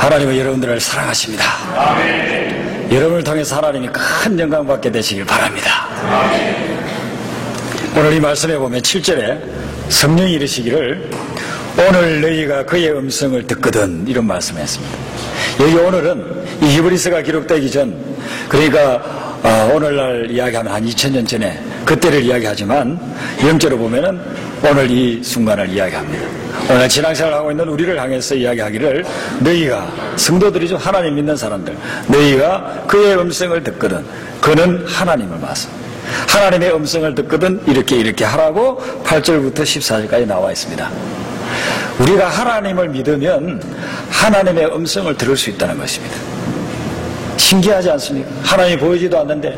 하나님은 여러분들을 사랑하십니다. 아멘. 여러분을 통해서 하나님이 큰 영광받게 되시길 바랍니다. 아멘. 오늘 이 말씀에 보면 7절에 성령이 이르시기를 오늘 너희가 그의 음성을 듣거든, 이런 말씀을 했습니다. 여기 오늘은 이 히브리서가 기록되기 전, 그러니까 오늘날 이야기하면 한 2000년 전에 그때를 이야기하지만 영적으로 보면은 오늘 이 순간을 이야기합니다. 오늘 신앙생활을 하고 있는 우리를 향해서 이야기하기를 너희가, 성도들이죠, 하나님 믿는 사람들, 너희가 그의 음성을 듣거든. 그는 하나님을 말씀, 하나님의 음성을 듣거든 이렇게 하라고 8절부터 14절까지 나와 있습니다. 우리가 하나님을 믿으면 하나님의 음성을 들을 수 있다는 것입니다. 신기하지 않습니까? 하나님이 보이지도 않는데,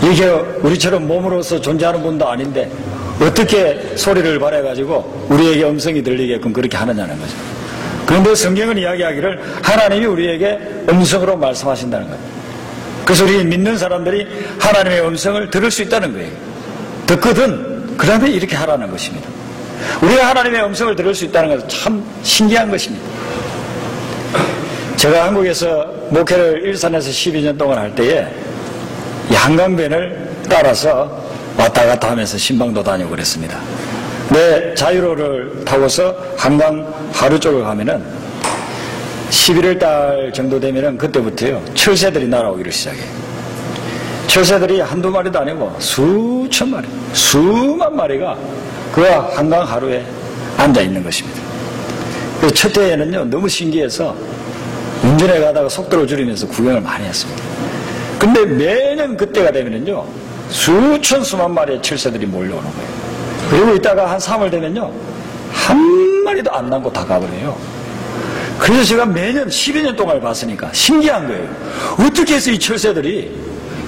이게 우리처럼 몸으로서 존재하는 분도 아닌데 어떻게 소리를 발해가지고 우리에게 음성이 들리게끔 그렇게 하느냐는 거죠. 그런데 성경은 이야기하기를 하나님이 우리에게 음성으로 말씀하신다는 거예요. 그래서 우리 믿는 사람들이 하나님의 음성을 들을 수 있다는 거예요. 듣거든, 그 다음에 이렇게 하라는 것입니다. 우리가 하나님의 음성을 들을 수 있다는 것은 참 신기한 것입니다. 제가 한국에서 목회를 일산에서 12년 동안 할 때에 이 한강변을 따라서 왔다 갔다 하면서 신방도 다니고 그랬습니다. 내 자유로를 타고서 한강 하루 쪽을 가면은 11월 달 정도 되면은 그때부터요, 철새들이 날아오기를 시작해요. 철새들이 한두 마리도 아니고 수천 마리, 수만 마리가 그 한강 하루에 앉아 있는 것입니다. 첫 해에는요, 너무 신기해서 운전해 가다가 속도를 줄이면서 구경을 많이 했습니다. 근데 매년 그때가 되면은요, 수천 수만 마리의 철새들이 몰려오는 거예요. 그리고 이따가 한 3월 되면요, 한 마리도 안 남고 다 가버려요. 그래서 제가 매년 12년 동안 봤으니까 신기한 거예요. 어떻게 해서 이 철새들이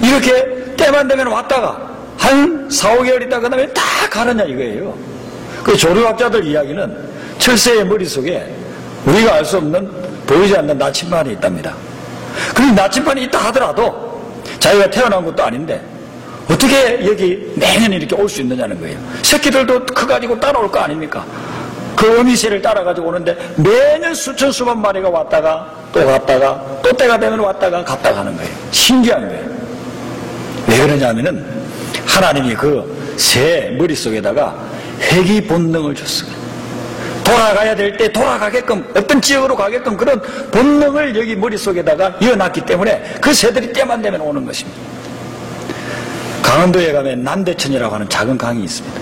이렇게 때만 되면 왔다가 한 4, 5개월 있다가 그 다음에 다 가느냐 이거예요. 그 조류학자들 이야기는 철새의 머릿속에 우리가 알 수 없는, 보이지 않는 나침반이 있답니다. 그리고 나침반이 있다 하더라도 자기가 태어난 것도 아닌데 어떻게 여기 매년 이렇게 올 수 있느냐는 거예요. 새끼들도 커가지고 따라올 거 아닙니까? 그 어미새를 따라가지고 오는데 매년 수천 수만 마리가 왔다가 또 갔다가 또 때가 되면 왔다가 갔다 가는 거예요. 신기한 거예요. 왜 그러냐면은 하나님이 그 새 머릿속에다가 회귀 본능을 줬어요. 돌아가야 될 때 돌아가게끔, 어떤 지역으로 가게끔 그런 본능을 여기 머릿속에다가 이어놨기 때문에 그 새들이 때만 되면 오는 것입니다. 강원도에 가면 남대천이라고 하는 작은 강이 있습니다.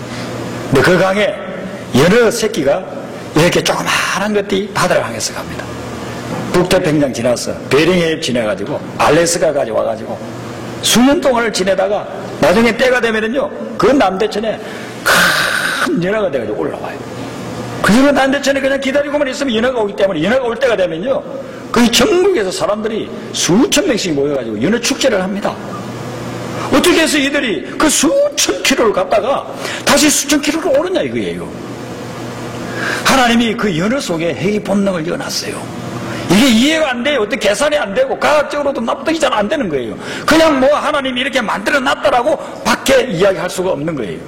근데 그 강에 여러 새끼가 이렇게 조그마한 것들이 바다를 향해서 갑니다. 북태평양 지나서 베링해협 지나가지고 알래스카까지 와가지고 수년 동안을 지내다가 나중에 때가 되면은요, 그 남대천에 큰 연화가 돼가지고 올라와요. 그래서 남대천에 그냥 기다리고만 있으면 연화가 오기 때문에, 연화가 올 때가 되면요, 거의 전국에서 사람들이 수천 명씩 모여가지고 연화 축제를 합니다. 어떻게 해서 이들이 그 수천 킬로를 갔다가 다시 수천 킬로를 오르냐 이거예요. 하나님이 그 연어 속에 회귀 본능을 넣어놨어요. 이게 이해가 안 돼요. 어떻게 계산이 안 되고 과학적으로도 납득이 잘 안 되는 거예요. 그냥 뭐 하나님이 이렇게 만들어놨다라고 밖에 이야기할 수가 없는 거예요.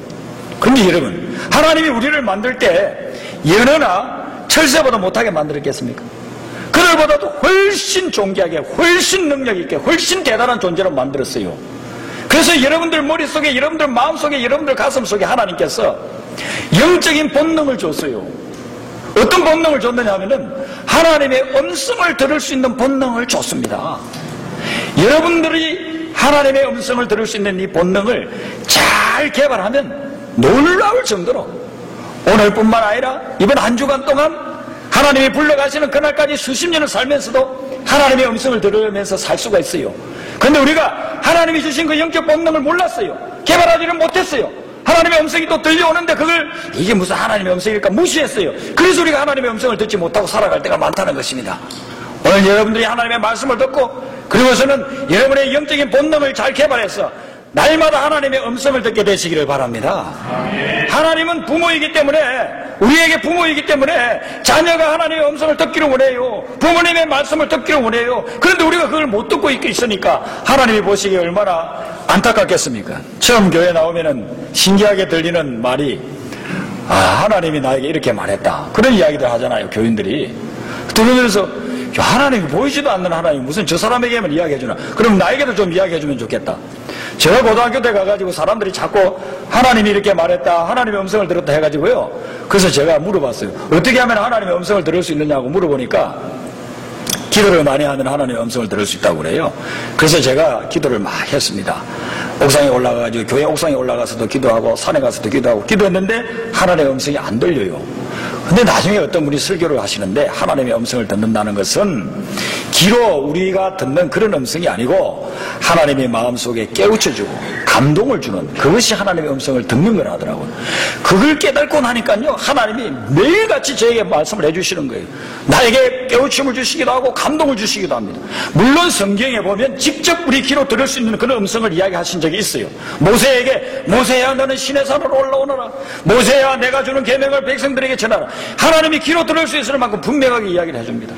근데 여러분, 하나님이 우리를 만들 때 연어나 철새보다 못하게 만들었겠습니까? 그들보다도 훨씬 존귀하게, 훨씬 능력 있게, 훨씬 대단한 존재로 만들었어요. 그래서 여러분들 머릿속에, 여러분들 마음속에, 여러분들 가슴속에 하나님께서 영적인 본능을 줬어요. 어떤 본능을 줬느냐 하면은 하나님의 음성을 들을 수 있는 본능을 줬습니다. 여러분들이 하나님의 음성을 들을 수 있는 이 본능을 잘 개발하면 놀라울 정도로 오늘뿐만 아니라 이번 한 주간 동안 하나님이 불러가시는 그날까지 수십 년을 살면서도 하나님의 음성을 들으면서 살 수가 있어요. 그런데 우리가 하나님이 주신 그 영적 본능을 몰랐어요. 개발하지는 못했어요. 하나님의 음성이 또 들려오는데 그걸 이게 무슨 하나님의 음성일까 무시했어요. 그래서 우리가 하나님의 음성을 듣지 못하고 살아갈 때가 많다는 것입니다. 오늘 여러분들이 하나님의 말씀을 듣고 그리고서는 여러분의 영적인 본능을 잘 개발해서 날마다 하나님의 음성을 듣게 되시기를 바랍니다. 하나님은 부모이기 때문에, 우리에게 부모이기 때문에 자녀가 하나님의 음성을 듣기를 원해요. 부모님의 말씀을 듣기를 원해요. 그런데 우리가 그걸 못 듣고 있으니까 하나님이 보시기에 얼마나 안타깝겠습니까? 처음 교회 나오면은 신기하게 들리는 말이 하나님이 나에게 이렇게 말했다, 그런 이야기들 하잖아요, 교인들이. 들으면서 하나님이 보이지도 않는 하나님 무슨 저 사람에게만 이야기해주나? 그럼 나에게도 좀 이야기해주면 좋겠다. 제가 고등학교 때 가가지고 사람들이 자꾸 하나님이 이렇게 말했다, 하나님의 음성을 들었다 해가지고요. 그래서 제가 물어봤어요. 어떻게 하면 하나님의 음성을 들을 수 있느냐고 물어보니까 기도를 많이 하면 하나님의 음성을 들을 수 있다고 그래요. 그래서 제가 기도를 막 했습니다. 옥상에 올라가가지고 교회 옥상에 올라가서도 기도하고 산에 가서도 기도하고 기도했는데 하나님의 음성이 안 들려요. 근데 나중에 어떤 분이 설교를 하시는데 하나님의 음성을 듣는다는 것은 귀로 우리가 듣는 그런 음성이 아니고 하나님의 마음속에 깨우쳐주고 감동을 주는 그것이 하나님의 음성을 듣는 거라 하더라고요. 그걸 깨닫고 나니까요 하나님이 매일같이 저에게 말씀을 해주시는 거예요. 나에게 깨우침을 주시기도 하고 감동을 주시기도 합니다. 물론 성경에 보면 직접 우리 귀로 들을 수 있는 그런 음성을 이야기하신 적이 있어요. 모세에게 모세야 너는 신의 산으로 올라오너라. 모세야 내가 주는 계명을 백성들에게 전하라. 하나님이 귀로 들을 수 있을 만큼 분명하게 이야기를 해줍니다.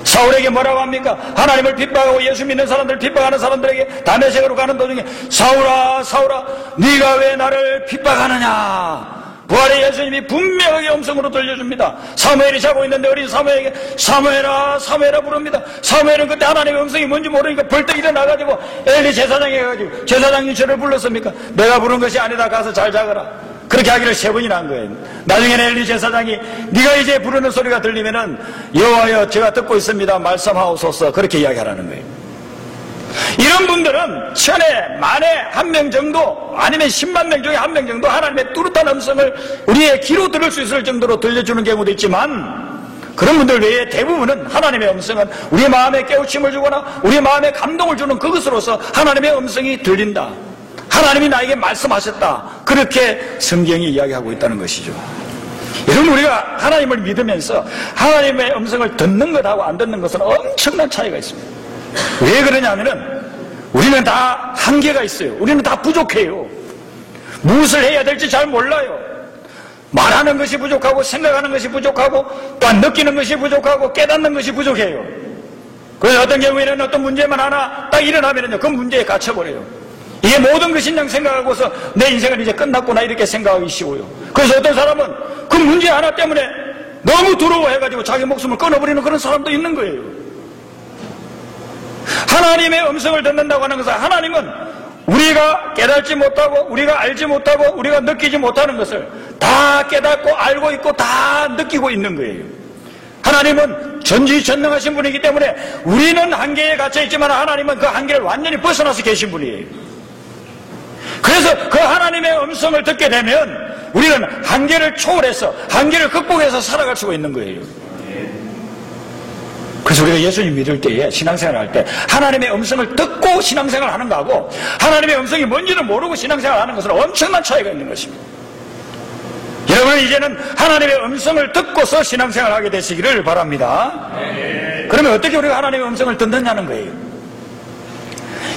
사울에게 뭐라고 합니까? 하나님을 핍박하고 예수 믿는 사람들을 핍박하는 사람들에게 다메섹으로 가는 도중에 사울아 사울아 네가 왜 나를 핍박하느냐. 부활의 예수님이 분명하게 음성으로 들려줍니다. 사무엘이 자고 있는데 어린 사무엘에게 사무엘아 사무엘아 부릅니다. 사무엘은 그때 하나님의 음성이 뭔지 모르니까 벌떡 일어나가지고 엘리 제사장이 해가지고 제사장님 저를 불렀습니까? 내가 부른 것이 아니다. 가서 잘 자거라. 그렇게 하기를 3번이나 한 거예요. 나중에는 엘리 제사장이 네가 이제 부르는 소리가 들리면은 여호와여 제가 듣고 있습니다. 말씀하옵소서. 그렇게 이야기하라는 거예요. 이런 분들은 천에 만에 한 명 정도 아니면 10만 명 중에 한 명 정도 하나님의 뚜렷한 음성을 우리의 귀로 들을 수 있을 정도로 들려주는 경우도 있지만 그런 분들 외에 대부분은 하나님의 음성은 우리 마음에 깨우침을 주거나 우리 마음에 감동을 주는 그것으로서 하나님의 음성이 들린다. 하나님이 나에게 말씀하셨다. 그렇게 성경이 이야기하고 있다는 것이죠. 여러분 우리가 하나님을 믿으면서 하나님의 음성을 듣는 것하고 안 듣는 것은 엄청난 차이가 있습니다. 왜 그러냐면은 우리는 다 한계가 있어요. 우리는 다 부족해요. 무엇을 해야 될지 잘 몰라요. 말하는 것이 부족하고 생각하는 것이 부족하고 또한 느끼는 것이 부족하고 깨닫는 것이 부족해요. 그래서 어떤 경우에는 어떤 문제만 하나 딱 일어나면요 그 문제에 갇혀버려요. 이게 모든 것인 양 생각하고서 내 인생은 이제 끝났구나 이렇게 생각하기 쉬워요. 그래서 어떤 사람은 그 문제 하나 때문에 너무 두려워해가지고 자기 목숨을 끊어버리는 그런 사람도 있는 거예요. 하나님의 음성을 듣는다고 하는 것은 하나님은 우리가 깨닫지 못하고 우리가 알지 못하고 우리가 느끼지 못하는 것을 다 깨닫고 알고 있고 다 느끼고 있는 거예요. 하나님은 전지전능하신 분이기 때문에 우리는 한계에 갇혀 있지만 하나님은 그 한계를 완전히 벗어나서 계신 분이에요. 그래서 그 하나님의 음성을 듣게 되면 우리는 한계를 초월해서 한계를 극복해서 살아갈 수가 있는 거예요. 그래서 우리가 예수님 믿을 때에 신앙생활 할 때 하나님의 음성을 듣고 신앙생활 하는 거하고 하나님의 음성이 뭔지는 모르고 신앙생활 하는 것은 엄청난 차이가 있는 것입니다. 여러분 이제는 하나님의 음성을 듣고서 신앙생활 하게 되시기를 바랍니다. 그러면 어떻게 우리가 하나님의 음성을 듣느냐는 거예요.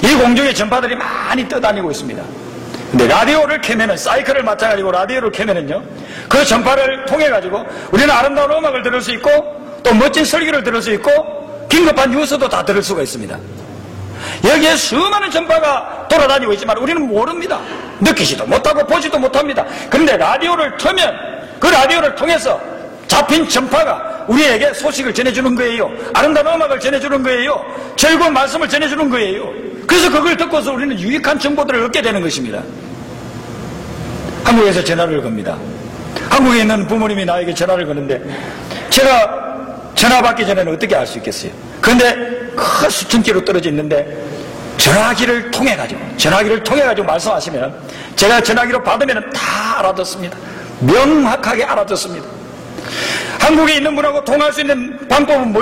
이 공중에 전파들이 많이 떠다니고 있습니다. 근데 라디오를 켜면은 사이클을 맞춰가지고 라디오를 켜면은요 그 전파를 통해 가지고 우리는 아름다운 음악을 들을 수 있고 또 멋진 설교를 들을 수 있고 긴급한 뉴스도 다 들을 수가 있습니다. 여기에 수많은 전파가 돌아다니고 있지만 우리는 모릅니다. 느끼지도 못하고 보지도 못합니다. 그런데 라디오를 틀면 그 라디오를 통해서 잡힌 전파가 우리에게 소식을 전해주는 거예요. 아름다운 음악을 전해주는 거예요. 즐거운 말씀을 전해주는 거예요. 그래서 그걸 듣고서 우리는 유익한 정보들을 얻게 되는 것입니다. 한국에서 전화를 겁니다. 한국에 있는 부모님이 나에게 전화를 거는데 제가 전화 받기 전에는 어떻게 알 수 있겠어요? 그런데 큰 수천 킬로 떨어져 있는데 전화기를 통해 가지고 말씀하시면 제가 전화기로 받으면 다 알아듣습니다. 명확하게 알아듣습니다. 한국에 있는 분하고 통화할 수 있는 방법은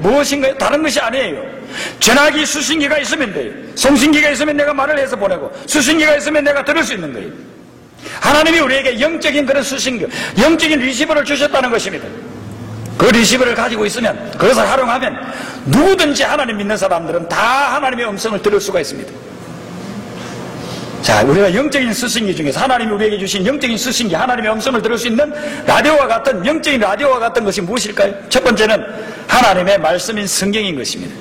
무엇인가요? 다른 것이 아니에요. 전화기 수신기가 있으면 돼요. 송신기가 있으면 내가 말을 해서 보내고 수신기가 있으면 내가 들을 수 있는 거예요. 하나님이 우리에게 영적인 그런 수신기, 영적인 리시버를 주셨다는 것입니다. 그 리시버를 가지고 있으면 그것을 활용하면 누구든지 하나님 믿는 사람들은 다 하나님의 음성을 들을 수가 있습니다. 자, 우리가 영적인 스승기 중에서 하나님이 우리에게 주신 영적인 스승기, 하나님의 음성을 들을 수 있는 라디오와 같은 영적인 라디오와 같은 것이 무엇일까요? 첫 번째는 하나님의 말씀인 성경인 것입니다.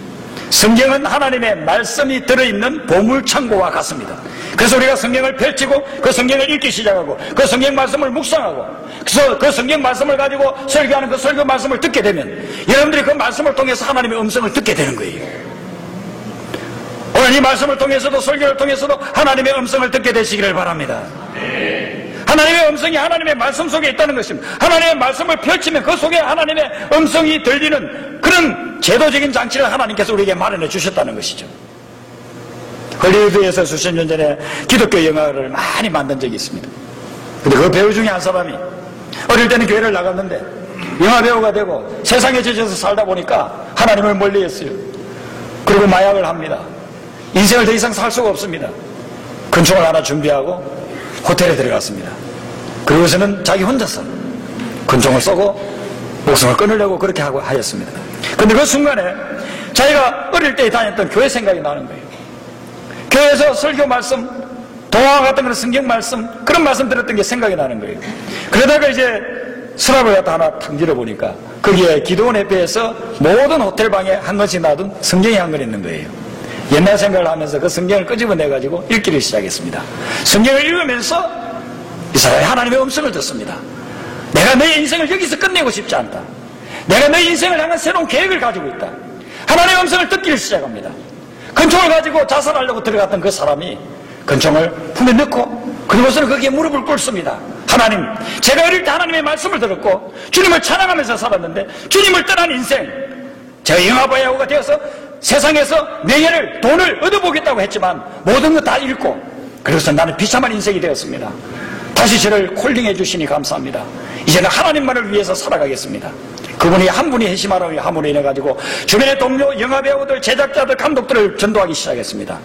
성경은 하나님의 말씀이 들어있는 보물창고와 같습니다. 그래서 우리가 성경을 펼치고 그 성경을 읽기 시작하고 그 성경 말씀을 묵상하고 그래서 그 성경 말씀을 가지고 설교하는 그 설교 말씀을 듣게 되면 여러분들이 그 말씀을 통해서 하나님의 음성을 듣게 되는 거예요. 오늘 이 말씀을 통해서도 설교를 통해서도 하나님의 음성을 듣게 되시기를 바랍니다. 하나님의 음성이 하나님의 말씀 속에 있다는 것입니다. 하나님의 말씀을 펼치면 그 속에 하나님의 음성이 들리는 그런 제도적인 장치를 하나님께서 우리에게 마련해 주셨다는 것이죠. 헐리우드에서 수십 년 전에 기독교 영화를 많이 만든 적이 있습니다. 근데 그 배우 중에 한 사람이 어릴 때는 교회를 나갔는데 영화 배우가 되고 세상에 젖어서 살다 보니까 하나님을 멀리했어요. 그리고 마약을 합니다. 인생을 더 이상 살 수가 없습니다. 근총을 하나 준비하고 호텔에 들어갔습니다. 그러고서는 자기 혼자서 근총을 쏘고 목숨을 끊으려고 그렇게 하고 하였습니다. 그런데 그 순간에 자기가 어릴 때 다녔던 교회 생각이 나는 거예요. 교회에서 설교 말씀, 동화 같은 그런 성경 말씀, 그런 말씀 들었던 게 생각이 나는 거예요. 그러다가 이제 서랍을 갖다 하나 탁 열어보니까 거기에 기도원 협회에서 모든 호텔방에 한 권씩 놔둔 성경이 한 권 있는 거예요. 옛날 생각을 하면서 그 성경을 끄집어내가지고 읽기를 시작했습니다. 성경을 읽으면서 이 사람이 하나님의 음성을 듣습니다. 내가 내 인생을 여기서 끝내고 싶지 않다. 내가 내 인생을 향한 새로운 계획을 가지고 있다. 하나님의 음성을 듣기를 시작합니다. 권총을 가지고 자살하려고 들어갔던 그 사람이 권총을 품에 넣고 그리고서는 거기에 무릎을 꿇습니다. 하나님, 제가 어릴 때 하나님의 말씀을 들었고 주님을 찬양하면서 살았는데 주님을 떠난 인생, 제가 영화배우가 되어서 세상에서 명예를, 돈을 얻어보겠다고 했지만 모든 거 다 잃고 그래서 나는 비참한 인생이 되었습니다. 다시 저를 콜링해 주시니 감사합니다. 이제는 하나님만을 위해서 살아가겠습니다. 그분이 한 분이 함으로 인해가지고 주변의 동료, 영화배우들, 제작자들, 감독들을 전도하기 시작했습니다.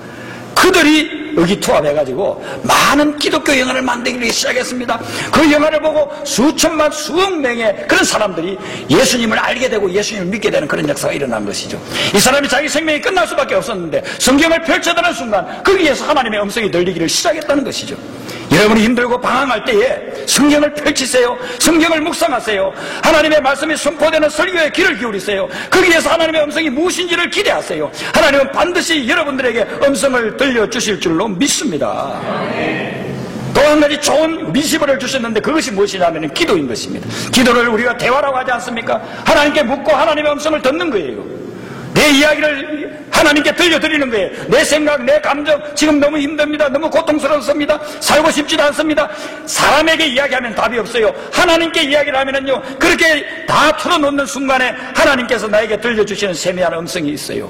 그들이 의기투합해가지고 많은 기독교 영화를 만들기 시작했습니다. 그 영화를 보고 수천만, 수억 명의 그런 사람들이 예수님을 알게 되고 예수님을 믿게 되는 그런 역사가 일어난 것이죠. 이 사람이 자기 생명이 끝날 수밖에 없었는데 성경을 펼쳐드는 순간 거기에서 하나님의 음성이 들리기를 시작했다는 것이죠. 여러분이 힘들고 방황할 때에 성경을 펼치세요. 성경을 묵상하세요. 하나님의 말씀이 선포되는 설교에 귀를 기울이세요. 거기에서 하나님의 음성이 무엇인지를 기대하세요. 하나님은 반드시 여러분들에게 음성을 들려주실 줄로 믿습니다. 또 한 가지 좋은 미시벌을 주셨는데 그것이 무엇이냐면 기도인 것입니다. 기도를 우리가 대화라고 하지 않습니까? 하나님께 묻고 하나님의 음성을 듣는 거예요. 내 이야기를 하나님께 들려드리는 거예요. 내 생각, 내 감정, 지금 너무 힘듭니다. 너무 고통스럽습니다. 살고 싶지도 않습니다. 사람에게 이야기하면 답이 없어요. 하나님께 이야기를 하면은요, 그렇게 다 털어놓는 순간에 하나님께서 나에게 들려주시는 세미한 음성이 있어요.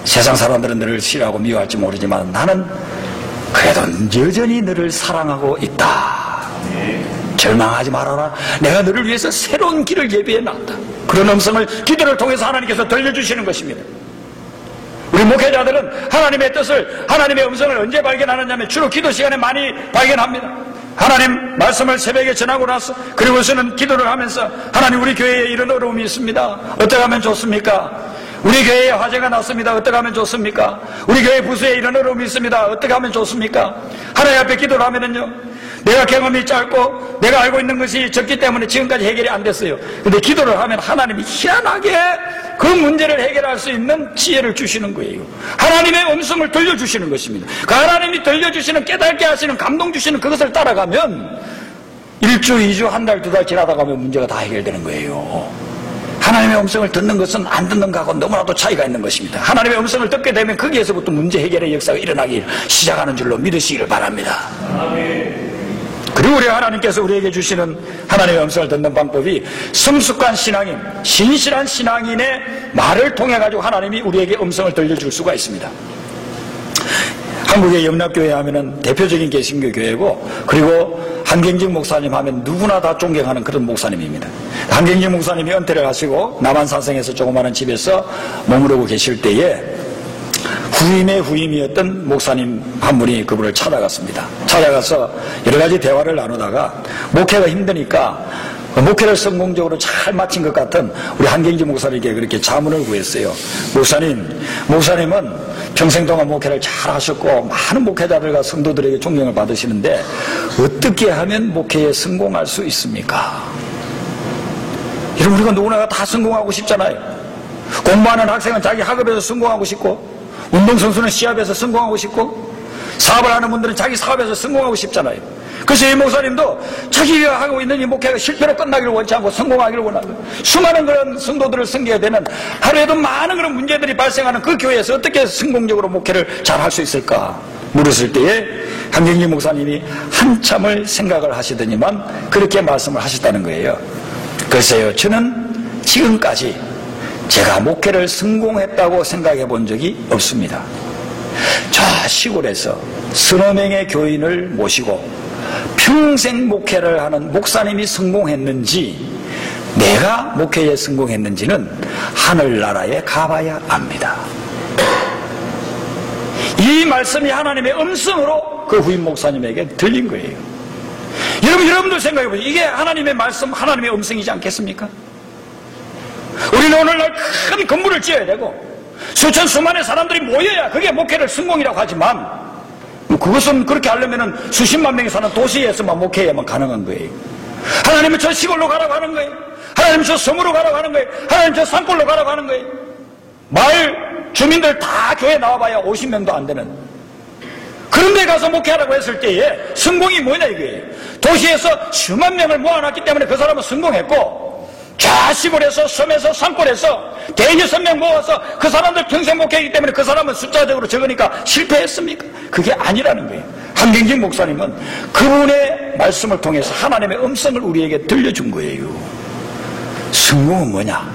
세상 사람들은 너를 싫어하고 미워할지 모르지만 나는 그래도 여전히 너를 사랑하고 있다. 절망하지 말아라. 내가 너를 위해서 새로운 길을 예비해 놨다. 그런 음성을 기도를 통해서 하나님께서 들려주시는 것입니다. 우리 목회자들은 하나님의 뜻을, 하나님의 음성을 언제 발견하느냐면 주로 기도 시간에 많이 발견합니다. 하나님 말씀을 새벽에 전하고 나서 그리고서는 기도를 하면서 하나님, 우리 교회에 이런 어려움이 있습니다. 어떻게 하면 좋습니까? 우리 교회에 화재가 났습니다. 어떻게 하면 좋습니까? 우리 교회 부서에 이런 어려움이 있습니다. 어떻게 하면 좋습니까? 하나님 앞에 기도를 하면은요, 내가 경험이 짧고 내가 알고 있는 것이 적기 때문에 지금까지 해결이 안 됐어요. 근데 기도를 하면 하나님이 희한하게 그 문제를 해결할 수 있는 지혜를 주시는 거예요. 하나님의 음성을 들려주시는 것입니다. 그 하나님이 들려주시는, 깨닫게 하시는, 감동 주시는 그것을 따라가면 1주, 2주, 한 달, 2달 지나다 가면 문제가 다 해결되는 거예요. 하나님의 음성을 듣는 것은 안 듣는 것하고 너무나도 차이가 있는 것입니다. 하나님의 음성을 듣게 되면 거기에서부터 문제 해결의 역사가 일어나기 시작하는 줄로 믿으시기를 바랍니다. 그리고 우리 하나님께서 우리에게 주시는 하나님의 음성을 듣는 방법이 성숙한 신앙인, 신실한 신앙인의 말을 통해 가지고 하나님이 우리에게 음성을 들려줄 수가 있습니다. 한국의 영락교회 하면은 대표적인 개신교 교회고, 그리고 한경직 목사님 하면 누구나 다 존경하는 그런 목사님입니다. 한경직 목사님이 은퇴를 하시고 남한산성에서 조그마한 집에서 머무르고 계실 때에 후임의 후임이었던 목사님 한 분이 그분을 찾아갔습니다. 찾아가서 여러 가지 대화를 나누다가 목회가 힘드니까 목회를 성공적으로 잘 마친 것 같은 우리 한경지 목사님께 그렇게 자문을 구했어요. 목사님은 평생 동안 목회를 잘 하셨고 많은 목회자들과 성도들에게 존경을 받으시는데 어떻게 하면 목회에 성공할 수 있습니까? 이러면 우리가 누구나 다 성공하고 싶잖아요. 공부하는 학생은 자기 학업에서 성공하고 싶고, 운동선수는 시합에서 성공하고 싶고, 사업을 하는 분들은 자기 사업에서 성공하고 싶잖아요. 그래서 이 목사님도 자기가 하고 있는 이 목회가 실패로 끝나기를 원치 않고 성공하기를 원하는 수많은 그런 성도들을 섬겨야 되는, 하루에도 많은 그런 문제들이 발생하는 그 교회에서 어떻게 성공적으로 목회를 잘 할 수 있을까 물었을 때에 한경진 목사님이 한참을 생각을 하시더니만 그렇게 말씀을 하셨다는 거예요. 글쎄요, 저는 지금까지 제가 목회를 성공했다고 생각해 본 적이 없습니다. 저 시골에서 서너 명의 교인을 모시고 평생 목회를 하는 목사님이 성공했는지 내가 목회에 성공했는지는 하늘나라에 가봐야 압니다. 이 말씀이 하나님의 음성으로 그 후임 목사님에게 들린 거예요. 여러분들 생각해보세요. 이게 하나님의 말씀, 하나님의 음성이지 않겠습니까? 우리는 오늘날 큰 건물을 지어야 되고 수천 수만의 사람들이 모여야 그게 목회를 성공이라고 하지만, 그것은 그렇게 하려면 수십만 명이 사는 도시에서만 목회해야만 가능한 거예요. 하나님은 저 시골로 가라고 하는 거예요. 하나님은 저 섬으로 가라고 하는 거예요. 하나님은 저 산골로 가라고 하는 거예요. 마을 주민들 다 교회 나와봐야 50명도 안 되는 그런 데 가서 목회하라고 했을 때에 성공이 뭐냐 이거예요. 도시에서 수만 명을 모아놨기 때문에 그 사람은 성공했고, 저 시골에서 섬에서 산골에서 대여섯 명 모아서 그 사람들 평생 목회하기 때문에 그 사람은 숫자적으로 적으니까 실패했습니까? 그게 아니라는 거예요. 한경진 목사님은 그분의 말씀을 통해서 하나님의 음성을 우리에게 들려준 거예요. 성공은 뭐냐?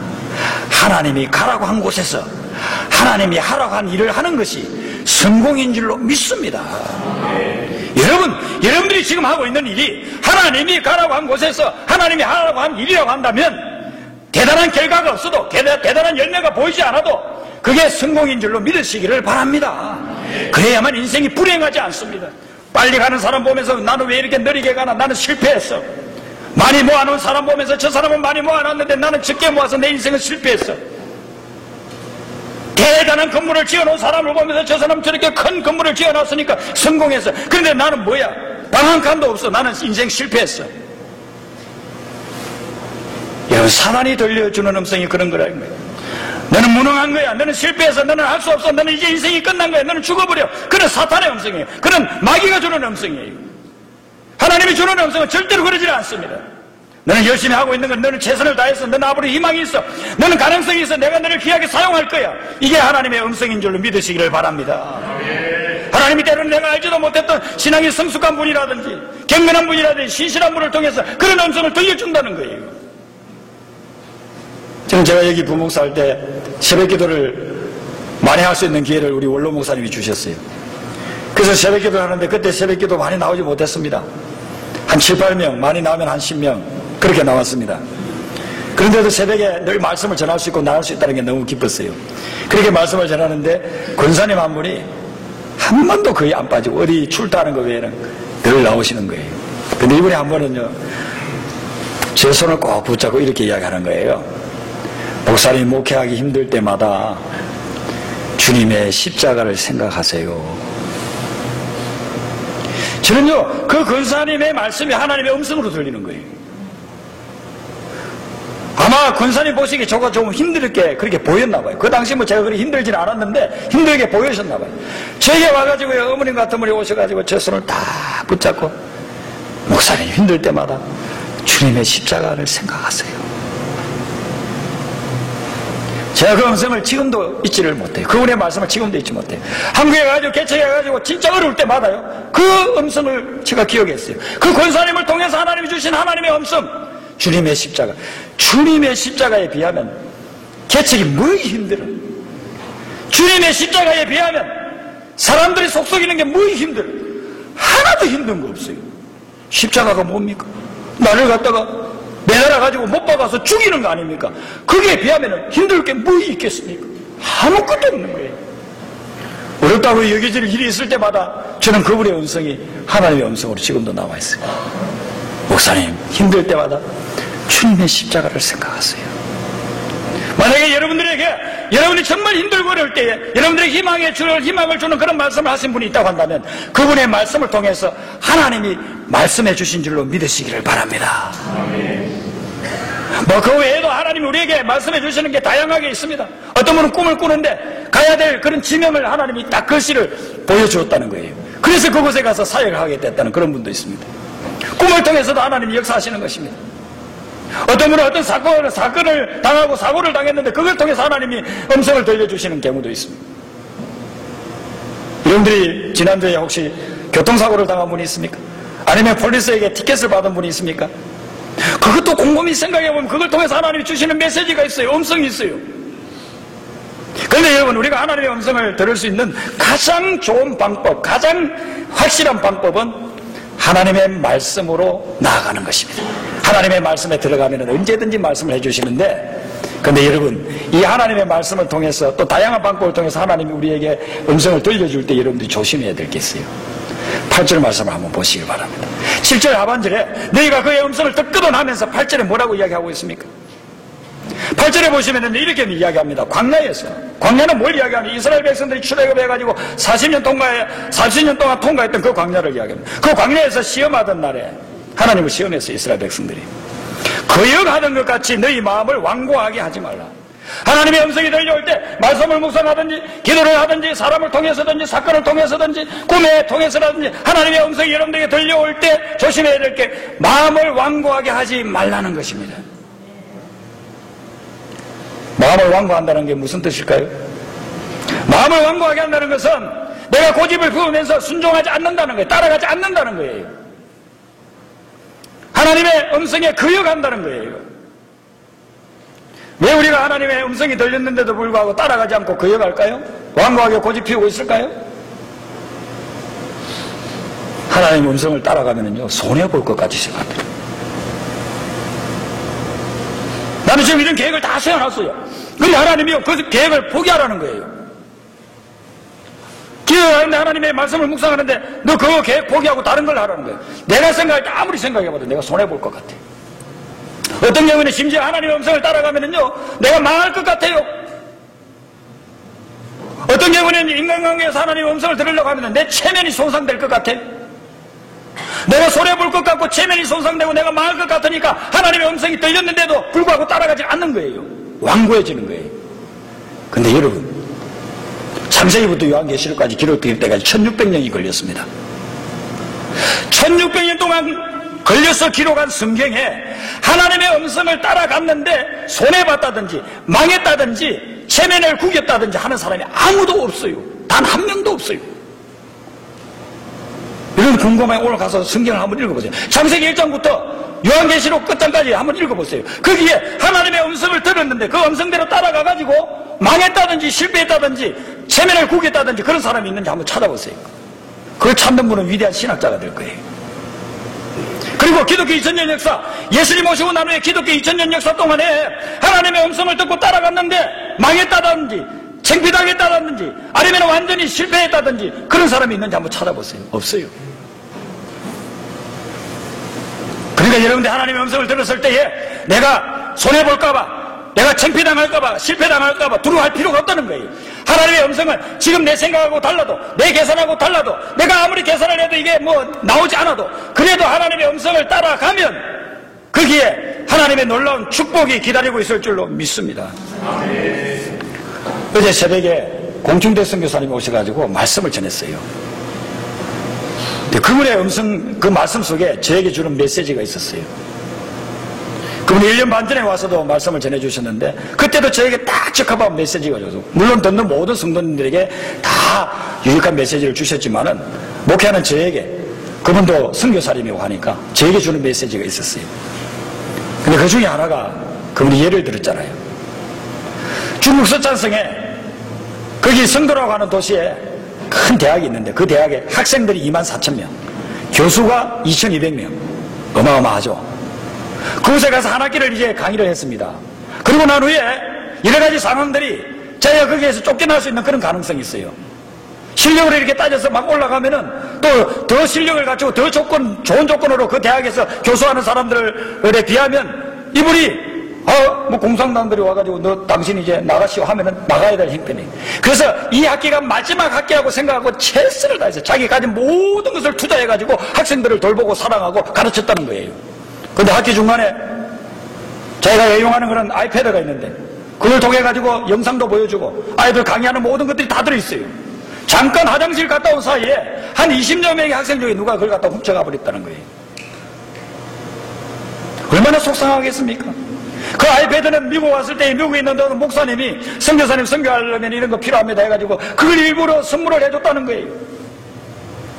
하나님이 가라고 한 곳에서 하나님이 하라고 한 일을 하는 것이 성공인 줄로 믿습니다. 여러분들이 지금 하고 있는 일이 하나님이 가라고 한 곳에서 하나님이 하라고 한 일이라고 한다면 대단한 결과가 없어도, 대단한 열매가 보이지 않아도 그게 성공인 줄로 믿으시기를 바랍니다. 그래야만 인생이 불행하지 않습니다. 빨리 가는 사람 보면서 나는 왜 이렇게 느리게 가나, 나는 실패했어. 많이 모아놓은 사람 보면서 저 사람은 많이 모아놨는데 나는 적게 모아서 내 인생은 실패했어. 대단한 건물을 지어놓은 사람을 보면서 저 사람 저렇게 큰 건물을 지어놨으니까 성공했어. 그런데 나는 뭐야? 방 한 칸도 없어. 나는 인생 실패했어. 여러분, 사단이 들려주는 음성이 그런 거라는 거예요. 너는 무능한 거야. 너는 실패해서 너는 할 수 없어. 너는 이제 인생이 끝난 거야. 너는 죽어버려. 그런 사탄의 음성이에요. 그런 마귀가 주는 음성이에요. 하나님이 주는 음성은 절대로 그러지 않습니다. 너는 열심히 하고 있는 건, 너는 최선을 다해서, 너는 앞으로 희망이 있어, 너는 가능성이 있어, 내가 너를 귀하게 사용할 거야. 이게 하나님의 음성인 줄로 믿으시기를 바랍니다. 하나님이 때로는 내가 알지도 못했던 신앙이 성숙한 분이라든지 경건한 분이라든지 신실한 분을 통해서 그런 음성을 들려준다는 거예요. 지금 제가 여기 부목사 할 때 새벽 기도를 많이 할 수 있는 기회를 우리 원로 목사님이 주셨어요. 그래서 새벽 기도를 하는데 그때 새벽 기도 많이 나오지 못했습니다. 한 7, 8명, 많이 나오면 한 10명 그렇게 나왔습니다. 그런데도 새벽에 늘 말씀을 전할 수 있고 나갈 수 있다는 게 너무 기뻤어요. 그렇게 말씀을 전하는데 권사님 한 분이 한 번도 거의 안 빠지고 어디 출타하는 거 외에는 늘 나오시는 거예요. 근데 이분이 한 번은요, 제 손을 꼭 붙잡고 이렇게 이야기하는 거예요. 목사님 목회하기 힘들 때마다 주님의 십자가를 생각하세요. 저는요, 그 권사님의 말씀이 하나님의 음성으로 들리는 거예요. 아마 권사님 보시기에 저가 좀 힘들게 그렇게 보였나 봐요. 그 당시 뭐 제가 그렇게 힘들지는 않았는데 힘들게 보이셨나 봐요. 저에게 와가지고 어머님 같은 분이 오셔가지고 제 손을 딱 붙잡고 목사님 힘들 때마다 주님의 십자가를 생각하세요. 제가 그 음성을 지금도 잊지를 못해요. 그분의 말씀을 지금도 잊지 못해요. 한국에 가가지고 개척해가지고 진짜 어려울 때마다요, 그 음성을 제가 기억했어요. 그 권사님을 통해서 하나님이 주신 하나님의 음성, 주님의 십자가. 주님의 십자가에 비하면 개척이 뭐 힘들어? 주님의 십자가에 비하면 사람들이 속썩이는 게 뭐 힘들어? 하나도 힘든 거 없어요. 십자가가 뭡니까? 나를 갖다가 매달아 가지고 못 박아서 죽이는 거 아닙니까? 거기에 비하면 힘들 게 뭐 있겠습니까? 아무것도 없는 거예요. 어렵다고 여겨질 일이 있을 때마다 저는 그분의 음성이 하나님의 음성으로 지금도 나와 있어요. 목사님 힘들 때마다 주님의 십자가를 생각하세요. 만약에 여러분이 정말 힘들고 어려울 때에 여러분들의 희망을 주는 그런 말씀을 하신 분이 있다고 한다면 그분의 말씀을 통해서 하나님이 말씀해 주신 줄로 믿으시기를 바랍니다. 뭐 그 외에도 하나님이 우리에게 말씀해 주시는 게 다양하게 있습니다. 어떤 분은 꿈을 꾸는데 가야 될 그런 지명을 하나님이 딱 글씨를 보여주었다는 거예요. 그래서 그곳에 가서 사역을 하게 됐다는 그런 분도 있습니다. 꿈을 통해서도 하나님이 역사하시는 것입니다. 어떤 분은 어떤 사건을 당하고 사고를 당했는데 그걸 통해서 하나님이 음성을 들려주시는 경우도 있습니다. 여러분들이 지난주에 혹시 교통사고를 당한 분이 있습니까? 아니면 폴리스에게 티켓을 받은 분이 있습니까? 그것도 곰곰이 생각해보면 그걸 통해서 하나님이 주시는 메시지가 있어요. 음성이 있어요. 그런데 여러분, 우리가 하나님의 음성을 들을 수 있는 가장 좋은 방법, 가장 확실한 방법은 하나님의 말씀으로 나아가는 것입니다. 하나님의 말씀에 들어가면 언제든지 말씀을 해주시는데, 그런데 여러분, 이 하나님의 말씀을 통해서 또 다양한 방법을 통해서 하나님이 우리에게 음성을 들려줄 때 여러분들이 조심해야 될 게 있어요. 8절 말씀을 한번 보시길 바랍니다. 7절 하반절에 너희가 그의 음성을 듣거든 하면서 8절에 뭐라고 이야기하고 있습니까? 8절에 보시면 이렇게 이야기합니다. 광야는 뭘 이야기하냐? 이스라엘 백성들이 출애굽해가지고 40년 동안 통과했던 그 광야를 이야기합니다. 그 광야에서 시험하던 날에 하나님을 시험했어요. 이스라엘 백성들이 거역하던 것 같이 너희 마음을 완고하게 하지 말라. 하나님의 음성이 들려올 때 말씀을 묵상하든지 기도를 하든지 사람을 통해서든지 사건을 통해서든지 꿈에 통해서라든지 하나님의 음성이 여러분들에게 들려올 때 조심해야 될 게 마음을 완고하게 하지 말라는 것입니다. 마음을 완고한다는 게 무슨 뜻일까요? 마음을 완고하게 한다는 것은 내가 고집을 부으면서 순종하지 않는다는 거예요. 따라가지 않는다는 거예요. 하나님의 음성에 거역한다는 거예요. 왜 우리가 하나님의 음성이 들렸는데도 불구하고 따라가지 않고 거역할까요? 완고하게 고집 피우고 있을까요? 하나님의 음성을 따라가면요 손해볼 것 같이 생각합니다. 나는 지금 이런 계획을 다 세워놨어요. 근데 하나님이요 그 계획을 포기하라는 거예요. 기도를 하는데 하나님의 말씀을 묵상하는데 너 그거 계획 포기하고 다른 걸 하라는 거예요. 내가 생각할 때 아무리 생각해봐도 내가 손해볼 것 같아. 어떤 경우는 심지어 하나님의 음성을 따라가면요 내가 망할 것 같아요. 어떤 경우는 인간관계에서 하나님의 음성을 들으려고 하면 내 체면이 손상될 것 같아. 내가 손해볼 것 같고 체면이 손상되고 내가 망할 것 같으니까 하나님의 음성이 들렸는데도 불구하고 따라가지 않는 거예요. 완고해지는 거예요. 근데 여러분, 창세기부터 요한계시록까지 기록될 때까지 1600년이 걸렸습니다. 1600년 동안 걸려서 기록한 성경에 하나님의 음성을 따라갔는데 손해봤다든지 망했다든지 체면을 구겼다든지 하는 사람이 아무도 없어요. 단 한 명도 없어요. 이런 궁금하면 오늘 가서 성경을 한번 읽어보세요. 창세기 1장부터 요한계시록 끝장까지 한번 읽어보세요. 거기에 하나님의 음성을 들었는데 그 음성대로 따라가가지고 망했다든지 실패했다든지 체면을 구겼다든지 그런 사람이 있는지 한번 찾아보세요. 그걸 찾는 분은 위대한 신학자가 될 거예요. 그리고 기독교 2000년 역사, 예수님 오시고 난 후에 기독교 2000년 역사 동안에 하나님의 음성을 듣고 따라갔는데 망했다든지 창피당했다든지 아니면 완전히 실패했다든지 그런 사람이 있는지 한번 찾아보세요. 없어요. 그러니까 여러분들 하나님의 음성을 들었을 때에 내가 손해볼까봐, 내가 창피당할까봐, 실패당할까봐 두려워할 필요가 없다는 거예요. 하나님의 음성은 지금 내 생각하고 달라도, 내 계산하고 달라도, 내가 아무리 계산을 해도 이게 나오지 않아도 그래도 하나님의 음성을 따라가면 거기에 하나님의 놀라운 축복이 기다리고 있을 줄로 믿습니다. 어제 새벽에 공중대 선교사님이 오셔가지고 말씀을 전했어요. 그분의 음성, 그 말씀 속에 저에게 주는 메시지가 있었어요. 그분이 1년 반 전에 와서도 말씀을 전해주셨는데 그때도 저에게 딱 적합한 메시지가 있어서 물론 듣는 모든 성도님들에게 다 유익한 메시지를 주셨지만은 목회하는 저에게 그분도 선교사님이고 하니까 저에게 주는 메시지가 있었어요. 근데 그 중에 하나가 그분이 예를 들었잖아요. 중국 서창성에 거기 성도라고 하는 도시에 큰 대학이 있는데 그 대학에 학생들이 24,000명, 교수가 2,200명, 어마어마하죠. 그곳에 가서 한 학기를 이제 강의를 했습니다. 그리고 난 후에 여러 가지 상황들이 자기가 거기에서 쫓겨날 수 있는 그런 가능성이 있어요. 실력으로 이렇게 따져서 막 올라가면은 또 더 실력을 갖추고 더 좋은 조건으로 그 대학에서 교수하는 사람들에 비하면 이분이 공산당들이 와가지고 너 당신 이제 나가시오 하면은 나가야 될 형편이에요. 그래서 이 학기가 마지막 학기라고 생각하고 최선을 다해서 자기 가진 모든 것을 투자해가지고 학생들을 돌보고 사랑하고 가르쳤다는 거예요. 근데 학기 중간에 자기가 애용하는 그런 아이패드가 있는데 그걸 통해 가지고 영상도 보여주고 아이들 강의하는 모든 것들이 다 들어있어요. 잠깐 화장실 갔다 온 사이에 한 20여 명의 학생 중에 누가 그걸 갖다 훔쳐가 버렸다는 거예요. 얼마나 속상하겠습니까? 그 아이패드는 미국 왔을 때 미국에 있는 목사님이 선교사님 선교하려면 이런 거 필요합니다 해가지고 그걸 일부러 선물을 해줬다는 거예요.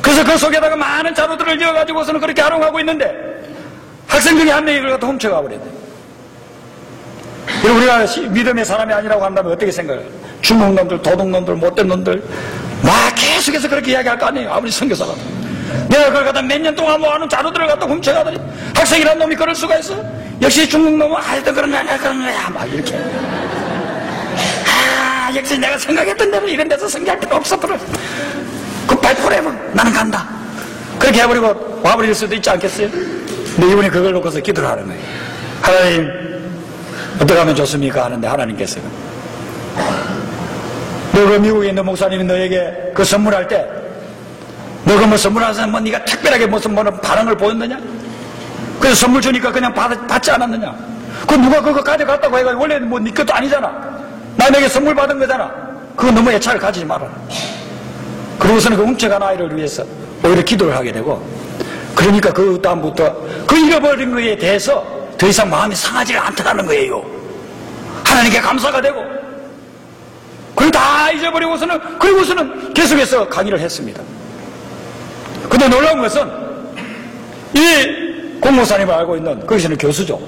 그래서 그 속에다가 많은 자료들을 지어가지고서는 그렇게 활용하고 있는데 학생 중에 한 명이 그걸 갖다 훔쳐가 버렸대요. 우리가 믿음의 사람이 아니라고 한다면 어떻게 생각해요? 중국놈들, 도둑놈들, 못된 놈들 막 계속해서 그렇게 이야기할 거 아니에요. 아무리 선교사라도. 내가 그걸 갖다 몇 년 동안 모아놓은 자료들을 갖다 훔쳐가더니 학생이란 놈이 그럴 수가 있어? 역시 중국놈은 하여튼 그런 거야 막 이렇게 역시 내가 생각했던 대로 이런 데서 선교할 필요 없었더라. 굿바이 포레버 나는 간다 그렇게 해버리고 와버릴 수도 있지 않겠어요? 근데 이분이 그걸 놓고서 기도를 하는 거예요. 하나님 어떻게 하면 좋습니까? 하는데 하나님께서 너 그 미국에 있는 목사님이 너에게 그 선물할 때 너가 뭐 선물하면서 뭐 네가 특별하게 무슨 뭐 반응을 보였느냐? 그래서 선물 주니까 그냥 받지 않았느냐? 그 누가 그거 가져갔다고 해가지고 원래 뭐 네 것도 아니잖아. 남에게 선물 받은 거잖아. 그거 너무 애착을 가지지 말아라. 그러고서는 그 훔쳐간 아이를 위해서 오히려 기도를 하게 되고 그러니까 그 다음부터 그 잃어버린 거에 대해서 더 이상 마음이 상하지가 않더라는 거예요. 하나님께 감사가 되고 그걸 다 잊어버리고서는 그리고서는 계속해서 강의를 했습니다. 근데 놀라운 것은 이 공모사님을 알고 있는 거기서는 교수죠.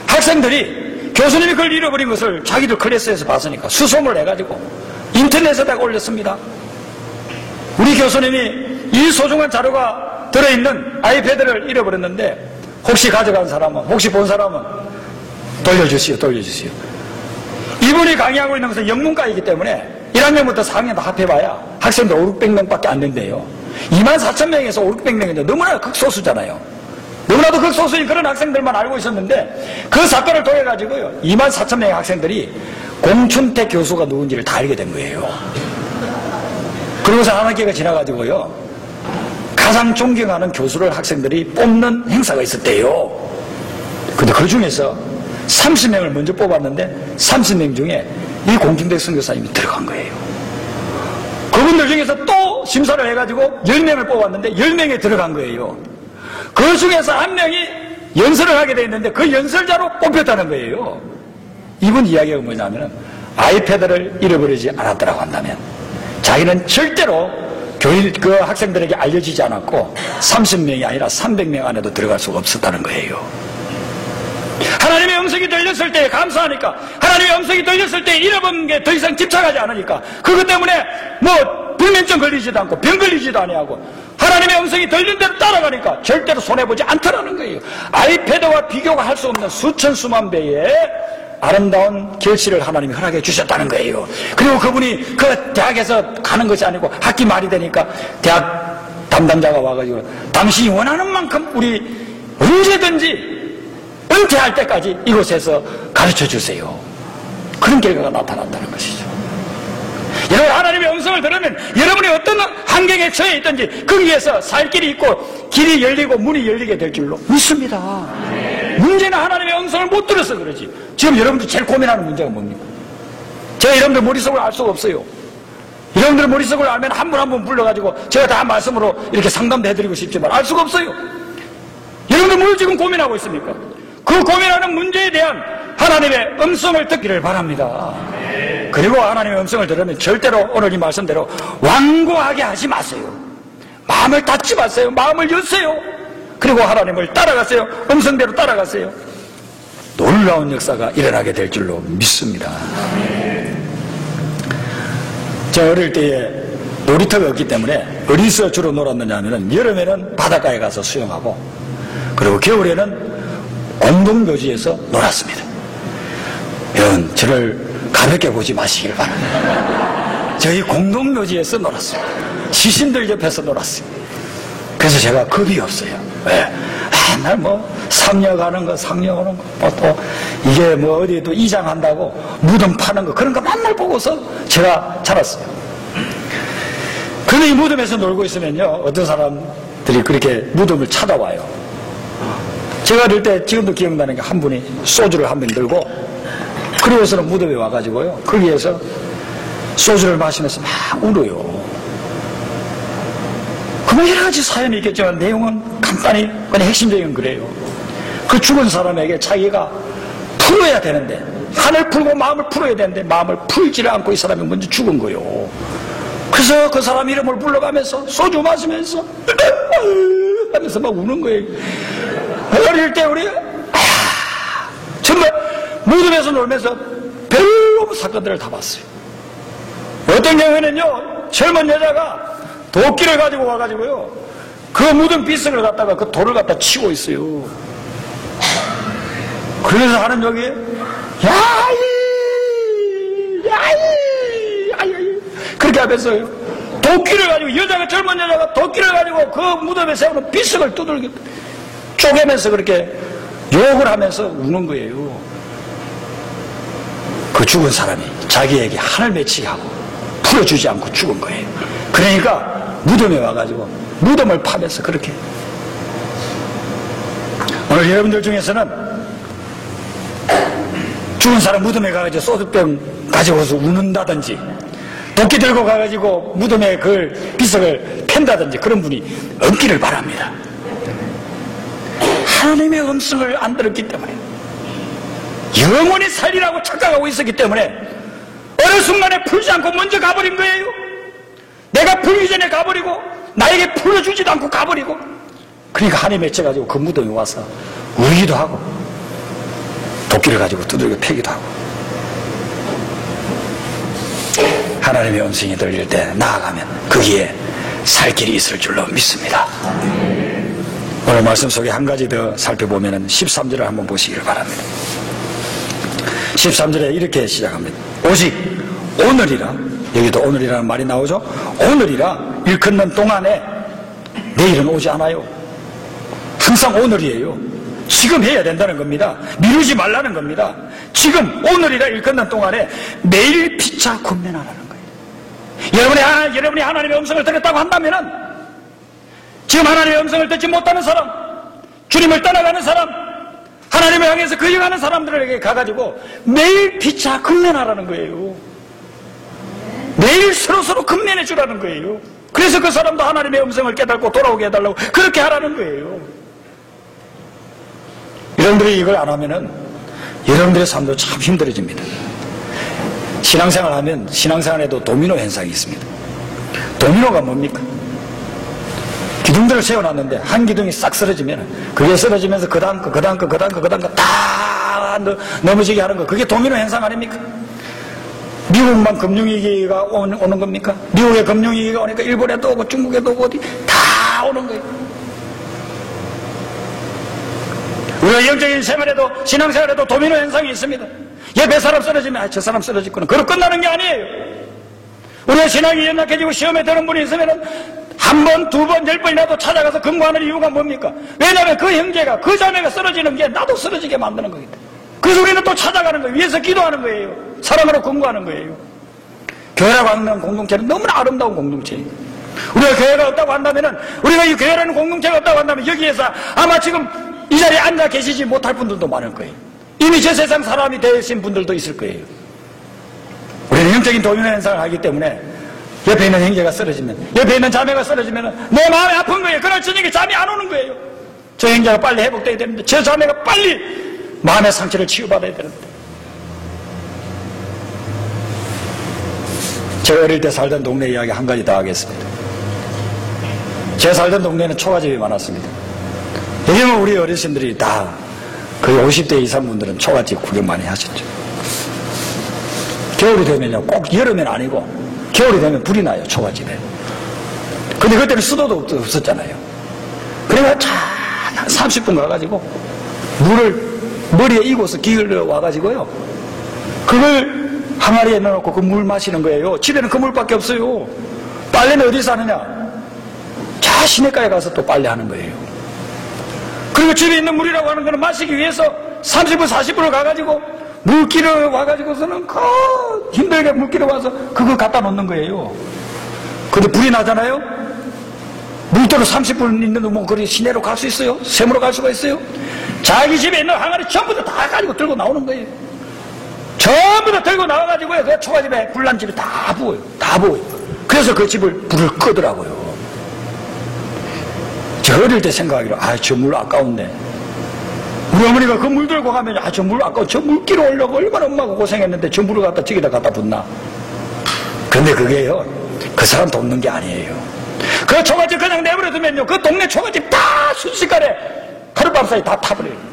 학생들이 교수님이 그걸 잃어버린 것을 자기들 클래스에서 봤으니까 수소문을 해가지고 인터넷에다가 올렸습니다. 우리 교수님이 이 소중한 자료가 들어있는 아이패드를 잃어버렸는데 혹시 가져간 사람은 혹시 본 사람은 돌려주시오. 이분이 강의하고 있는 것은 영문과이기 때문에 1학년부터 4학년 다 합해봐야 학생들 500~600명밖에 안 된대요. 24,000명에서 500~600명인데 너무나 극소수잖아요. 너무나도 극소수인 그런 학생들만 알고 있었는데 그 사건을 통해 가지고요 24,000명의 학생들이 공춘택 교수가 누군지를 다 알게 된 거예요. 그러고서 한 학기가 지나가지고요 가장 존경하는 교수를 학생들이 뽑는 행사가 있었대요. 근데 그 중에서 30명을 먼저 뽑았는데 30명 중에 이 공춘택 선교사님이 들어간 거예요. 그분들 중에서 또 심사를 해가지고 10명을 뽑았는데 10명에 들어간 거예요. 그 중에서 한 명이 연설을 하게 돼 있는데 그 연설자로 뽑혔다는 거예요. 이분 이야기가 뭐냐면 아이패드를 잃어버리지 않았다고 한다면 자기는 절대로 그 학생들에게 알려지지 않았고 30명이 아니라 300명 안에도 들어갈 수가 없었다는 거예요. 하나님의 음성이 들렸을 때 감사하니까 하나님의 음성이 들렸을 때 잃어버린 게 더 이상 집착하지 않으니까 그것 때문에 뭐 불면증 걸리지도 않고 병 걸리지도 아니하고 하나님의 음성이 들린 대로 따라가니까 절대로 손해보지 않더라는 거예요. 아이패드와 비교가 할 수 없는 수천 수만 배의 아름다운 결실을 하나님이 허락해 주셨다는 거예요. 그리고 그분이 그 대학에서 가는 것이 아니고 학기 말이 되니까 대학 담당자가 와가지고 당신이 원하는 만큼 우리 언제든지 은퇴할 때까지 이곳에서 가르쳐 주세요. 그런 결과가 나타났다는 것이죠. 여러분 하나님의 음성을 들으면 여러분이 어떤 환경에 처해 있든지 거기에서 살 길이 있고 길이 열리고 문이 열리게 될 줄로 믿습니다. 문제는 하나님의 음성을 못 들어서 그러지. 지금 여러분들 제일 고민하는 문제가 뭡니까? 제가 여러분들 머릿속을 알 수가 없어요. 여러분들 머릿속을 알면 한 분 한 분 불러가지고 제가 다 말씀으로 이렇게 상담도 해드리고 싶지만 알 수가 없어요. 여러분들 뭘 지금 고민하고 있습니까? 그 고민하는 문제에 대한 하나님의 음성을 듣기를 바랍니다. 그리고 하나님의 음성을 들으면 절대로 오늘 이 말씀대로 완고하게 하지 마세요. 마음을 닫지 마세요. 마음을 여세요. 그리고 하나님을 따라가세요. 음성대로 따라가세요. 놀라운 역사가 일어나게 될 줄로 믿습니다. 제가 어릴 때에 놀이터가 없기 때문에 어디서 주로 놀았느냐 하면 여름에는 바닷가에 가서 수영하고 그리고 겨울에는 공동묘지에서 놀았습니다. 여러분 저를 가볍게 보지 마시길 바랍니다. 저희 공동묘지에서 놀았어요. 시신들 옆에서 놀았어요. 그래서 제가 겁이 없어요. 왜? 맨날 뭐 상여가는 거 상여오는 거 또 이게 뭐 어디에도 이장한다고 무덤 파는 거 그런 거 맨날 보고서 제가 자랐어요. 그런데 이 무덤에서 놀고 있으면요 어떤 사람들이 그렇게 무덤을 찾아와요. 제가 어릴 때 지금도 기억나는 게 한 분이 소주를 한 병 들고 그리고서는 무덤에 와가지고요 거기에서 소주를 마시면서 막 울어요. 그 뭐 여러 가지 사연이 있겠지만 내용은 간단히 그냥 핵심적인 그래요. 그 죽은 사람에게 자기가 풀어야 되는데, 한을 풀고 마음을 풀어야 되는데 마음을 풀지를 않고 이 사람이 먼저 죽은 거요. 그래서 그 사람 이름을 불러가면서 소주 마시면서 하면서 막 우는 거예요. 어릴 때 우리 정말 무덤에서 놀면서 별로 사건들을 다 봤어요. 어떤 경우에는요, 젊은 여자가 도끼를 가지고 와가지고요, 그 무덤 비석을 갖다가 그 돌을 갖다 치고 있어요. 그래서 하는 여기 야이 그렇게 하면서요, 도끼를 가지고, 여자가, 젊은 여자가 도끼를 가지고 그 무덤에 세우는 비석을 두들겨 쪼개면서 그렇게 욕을 하면서 우는 거예요. 그 죽은 사람이 자기에게 한을 맺히게 하고 풀어주지 않고 죽은 거예요. 그러니까 무덤에 와가지고 무덤을 파면서 그렇게. 오늘 여러분들 중에서는 죽은 사람 무덤에 가가지고 소주병 가지고서 우는다든지, 도끼 들고 가가지고 무덤에 그 비석을 팬다든지 그런 분이 없기를 바랍니다. 하나님의 음성을 안 들었기 때문에, 영원히 살리라고 착각하고 있었기 때문에 어느 순간에 풀지 않고 먼저 가버린 거예요. 내가 풀기 전에 가버리고 나에게 풀어주지도 않고 가버리고, 그러니까 한이 맺혀가지고 그 무덤에 와서 울기도 하고 도끼를 가지고 두들겨 패기도 하고. 하나님의 음성이 들릴 때 나아가면 거기에 살 길이 있을 줄로 믿습니다. 오늘 말씀 속에 한 가지 더 살펴보면 13절을 한번 보시기를 바랍니다. 13절에 이렇게 시작합니다. 오직 오늘이라, 여기도 오늘이라는 말이 나오죠. 오늘이라 일컫는 동안에 내일은 오지 않아요. 항상 오늘이에요. 지금 해야 된다는 겁니다. 미루지 말라는 겁니다. 지금 오늘이라 일컫는 동안에 매일 피차 군면하라는 거예요. 여러분이 하나님의 음성을 듣겠다고 한다면은, 지금 하나님의 음성을 듣지 못하는 사람, 주님을 떠나가는 사람, 하나님을 향해서 거역하는 사람들에게 가가지고 매일 피차 근면하라는 거예요. 매일 서로 근면해 주라는 거예요. 그래서 그 사람도 하나님의 음성을 깨닫고 돌아오게 해달라고 그렇게 하라는 거예요. 여러분들이 이걸 안 하면은 여러분들의 삶도 참 힘들어집니다. 신앙생활 하면 신앙생활에도 도미노 현상이 있습니다. 도미노가 뭡니까? 기둥들을 세워놨는데 한 기둥이 싹 쓰러지면 그게 쓰러지면서 그 다음 거 다 넘어지게 하는 거, 그게 도미노 현상 아닙니까? 미국만 금융위기가 오는 겁니까? 미국의 금융위기가 오니까 일본에도 오고 중국에도 오고 어디 다 오는 거예요. 우리가 영적인 생활에도 신앙생활에도 도미노 현상이 있습니다. 옆에 사람 쓰러지면 저 사람 쓰러졌구나, 그럼 끝나는 게 아니에요. 우리가 신앙이 연약해지고 시험에 드는 분이 있으면 한 번, 두 번, 10번이라도 찾아가서 근거하는 이유가 뭡니까? 왜냐하면 그 형제가, 그 자매가 쓰러지는 게 나도 쓰러지게 만드는 거기 때문에. 그래서 우리는 또 찾아가는 거예요. 위에서 기도하는 거예요. 사랑으로 근거하는 거예요. 교회라고 하는 공동체는 너무나 아름다운 공동체예요. 우리가 교회가 없다고 한다면은, 우리가 이 교회라는 공동체가 없다고 한다면 여기에서 아마 지금 이 자리에 앉아 계시지 못할 분들도 많을 거예요. 이미 저 세상 사람이 되신 분들도 있을 거예요. 우리는 영적인 도미노 현상을 하기 때문에 옆에 있는 형제가 쓰러지면, 옆에 있는 자매가 쓰러지면 내 마음이 아픈 거예요. 그날 저녁에 잠이 안 오는 거예요. 저 형제가 빨리 회복돼야 되는데, 저 자매가 빨리 마음의 상처를 치유받아야 되는데. 제가 어릴 때 살던 동네 이야기 한 가지 더 하겠습니다. 제가 살던 동네는 초가집이 많았습니다. 요즘은 우리 어르신들이 다 거의 50대 이상 분들은 초가집 구경 많이 하셨죠. 겨울이 되면요, 꼭 여름엔 아니고 겨울이 되면 불이 나요, 초가집에. 근데 그때는 수도도 없었잖아요. 그래가 한 30분 가가지고 물을 머리에 이고서 기울여 와가지고요, 그걸 항아리에 넣어놓고 그 물 마시는 거예요. 집에는 그 물밖에 없어요. 빨래는 어디서 하느냐? 자, 시내가에 가서 또 빨래하는 거예요. 그리고 집에 있는 물이라고 하는 거는 마시기 위해서 30분, 40분을 가가지고 물기를 와가지고서는 힘들게 물기를 와서 그거 갖다 놓는 거예요. 근데 불이 나잖아요? 물도로 30분 있는데 뭐 그리 시내로 갈 수 있어요? 샘으로 갈 수가 있어요? 자기 집에 있는 항아리 전부 다 가지고 들고 나오는 거예요. 전부 다 들고 나와가지고요, 그 초가집에 불난 집에 다 부어요. 다 부어요. 그래서 그 집을 불을 끄더라고요. 어릴 때 생각하기로, 저 물 아까운데. 우리 어머니가 그 물 들고 가면, 저 물 아까워. 저 물기로 오려고 얼마나 엄마가 고생했는데 저 물을 갖다 저기다 갖다 붓나. 근데 그게요, 그 사람 돕는 게 아니에요. 그 초가집 그냥 내버려두면요, 그 동네 초가집 다 순식간에 하룻밤 사이 다 타버려요.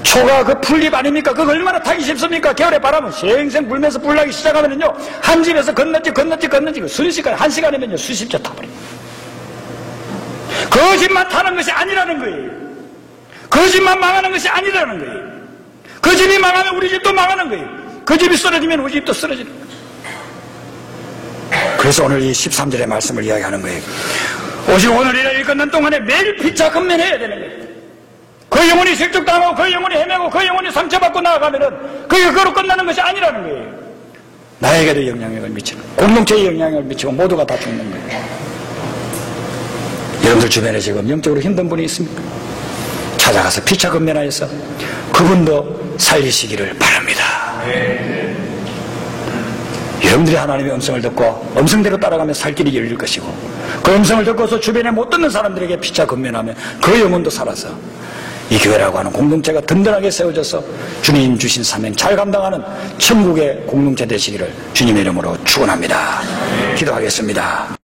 초가 그 풀잎 아닙니까? 그거 얼마나 타기 쉽습니까? 겨울에 바람은 생생 불면서 불나기 시작하면요, 한 집에서 건너지 순식간에, 한 시간이면요, 수십 째 타버려요. 그 집만 타는 것이 아니라는 거예요. 그 집만 망하는 것이 아니라는 거예요. 그 집이 망하면 우리 집도 망하는 거예요. 그 집이 쓰러지면 우리 집도 쓰러지는 거예요. 그래서 오늘 이 13절의 말씀을 이야기하는 거예요. 오직 오늘이라 일끝난 동안에 매일 피차 근면해야 되는 거예요. 그 영혼이 실족당하고 그 영혼이 헤매고 그 영혼이 상처받고 나아가면은 그게 그거로 끝나는 것이 아니라는 거예요. 나에게도 영향력을 미치고 공동체에 영향력을 미치고 모두가 다 죽는 거예요. 여러분들 주변에 지금 영적으로 힘든 분이 있습니까? 찾아가서 피차 근면하여서 그분도 살리시기를 바랍니다. 여러분들이 하나님의 음성을 듣고 음성대로 따라가면 살 길이 열릴 것이고, 그 음성을 듣고서 주변에 못 듣는 사람들에게 피차 근면하면 그 영혼도 살아서 이 교회라고 하는 공동체가 든든하게 세워져서 주님 주신 사명 잘 감당하는 천국의 공동체 되시기를 주님의 이름으로 축원합니다. 기도하겠습니다.